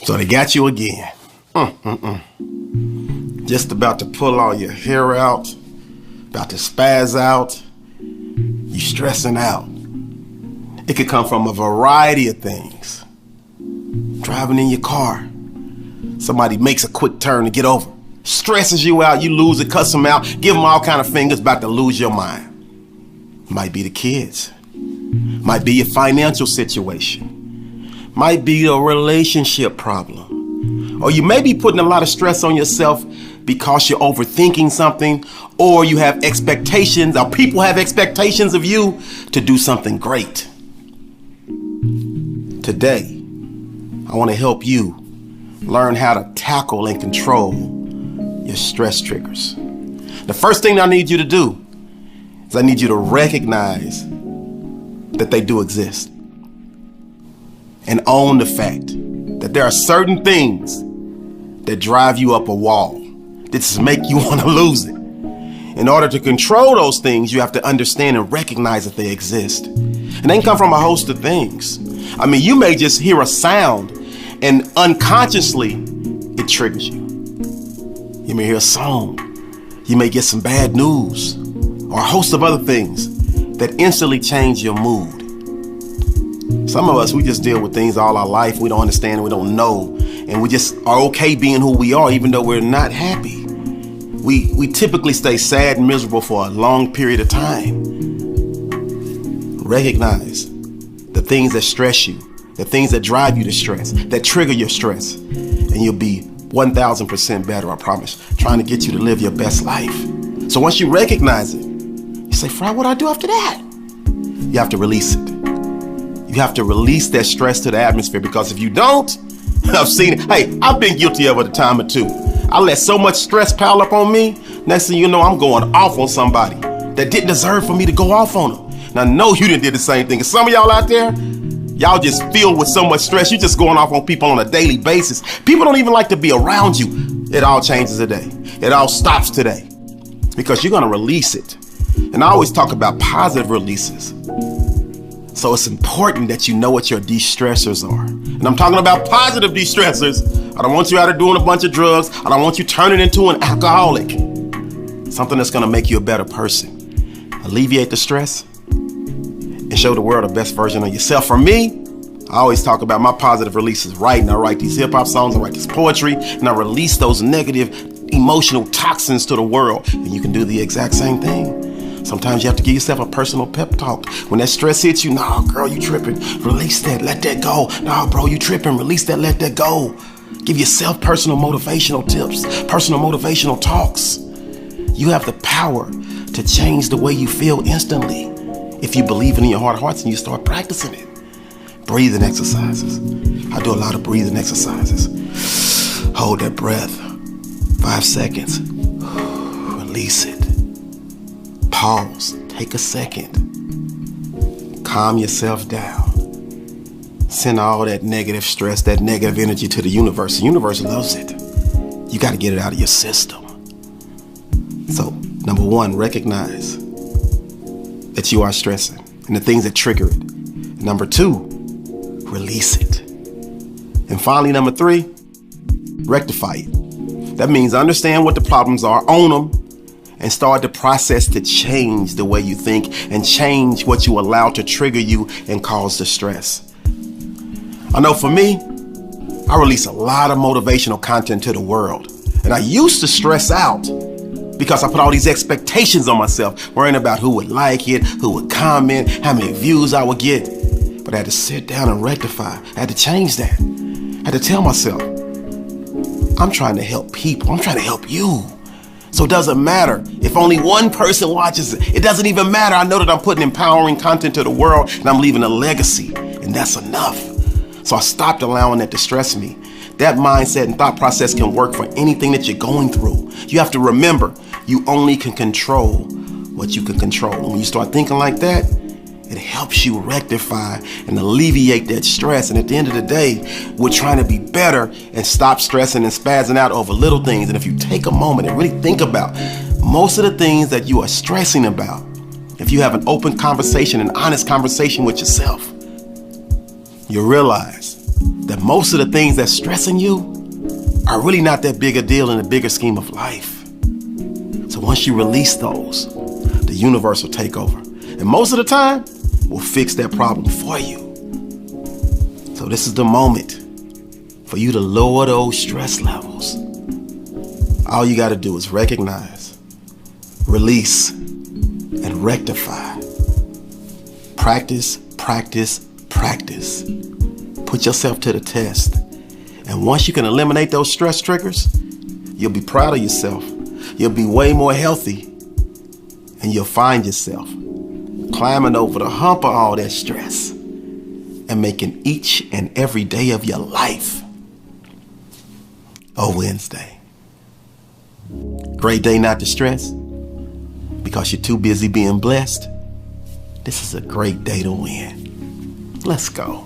So they got you again. Just about to pull all your hair out, about to spaz out. You stressing out. It could come from a variety of things. Driving in your car, somebody makes a quick turn to get over. Stresses you out, you lose it, cuss them out, give them all kind of fingers, about to lose your mind. Might be the kids. Might be your financial situation. Might be a relationship problem. Or you may be putting a lot of stress on yourself because you're overthinking something, or you have expectations, or people have expectations of you to do something great. Today, I want to help you learn how to tackle and control your stress triggers. The first thing I need you to do is I need you to recognize that they do exist and own the fact that there are certain things that drive you up a wall, that just make you want to lose it. In order to control those things, you have to understand and recognize that they exist. And they can come from a host of things. I mean, you may just hear a sound and unconsciously it triggers you. You may hear a song. You may get some bad news or a host of other things that instantly change your mood. Some of us, we just deal with things all our life. We don't understand, we don't know, and we just are okay being who we are even though we're not happy. We typically stay sad and miserable for a long period of time. Recognize the things that stress you, the things that drive you to stress, that trigger your stress, and you'll be 1,000% better, I promise, trying to get you to live your best life. So once you recognize it, you say, Fry, what do I do after that? You have to release it. You have to release that stress to the atmosphere, because if you don't, I've seen it. Hey, I've been guilty of it a time or two. I let so much stress pile up on me, next thing you know, I'm going off on somebody that didn't deserve for me to go off on them. And I know you didn't do the same thing. And some of y'all out there, y'all just filled with so much stress, you just going off on people on a daily basis. People don't even like to be around you. It all changes today. It all stops today, because you're gonna release it. And I always talk about positive releases. So it's important that you know what your de-stressors are. And I'm talking about positive de-stressors. I don't want you out there doing a bunch of drugs. I don't want you turning into an alcoholic. Something that's gonna make you a better person. Alleviate the stress and show the world the best version of yourself. For me, I always talk about my positive releases. Writing, I write these hip hop songs, I write this poetry, and I release those negative emotional toxins to the world. And you can do the exact same thing. Sometimes you have to give yourself a personal pep talk. When that stress hits you, nah, girl, you tripping. Release that, let that go. Nah, bro, you tripping. Release that, let that go. Give yourself personal motivational tips, personal motivational talks. You have the power to change the way you feel instantly if you believe it in your heart of hearts and you start practicing it. Breathing exercises. I do a lot of breathing exercises. Hold that breath. 5 seconds. Release it. Pause. Take a second. Calm yourself down. Send all that negative stress, that negative energy to the universe. The universe loves it. You got to get it out of your system. So, number one, recognize that you are stressing and the things that trigger it. Number two, release it. And finally, number three, rectify it. That means understand what the problems are, own them, and start the process to change the way you think and change what you allow to trigger you and cause the stress. I know for me, I release a lot of motivational content to the world. And I used to stress out because I put all these expectations on myself, worrying about who would like it, who would comment, how many views I would get. But I had to sit down and rectify. I had to change that. I had to tell myself, I'm trying to help people. I'm trying to help you. So it doesn't matter if only one person watches it. It doesn't even matter. I know that I'm putting empowering content to the world and I'm leaving a legacy, and that's enough. So I stopped allowing that to stress me. That mindset and thought process can work for anything that you're going through. You have to remember, you only can control what you can control. And when you start thinking like that, it helps you rectify and alleviate that stress. And at the end of the day, we're trying to be better and stop stressing and spazzing out over little things. And if you take a moment and really think about most of the things that you are stressing about, if you have an open conversation, an honest conversation with yourself, you realize that most of the things that's stressing you are really not that big a deal in the bigger scheme of life. So once you release those, the universe will take over. And most of the time, we'll fix that problem for you. So this is the moment for you to lower those stress levels. All you got to do is recognize, release, and rectify. Practice, practice, practice. Put yourself to the test. And once you can eliminate those stress triggers, you'll be proud of yourself. You'll be way more healthy. And you'll find yourself climbing over the hump of all that stress and making each and every day of your life a Wednesday. Great day not to stress because you're too busy being blessed. This is a great day to win. Let's go.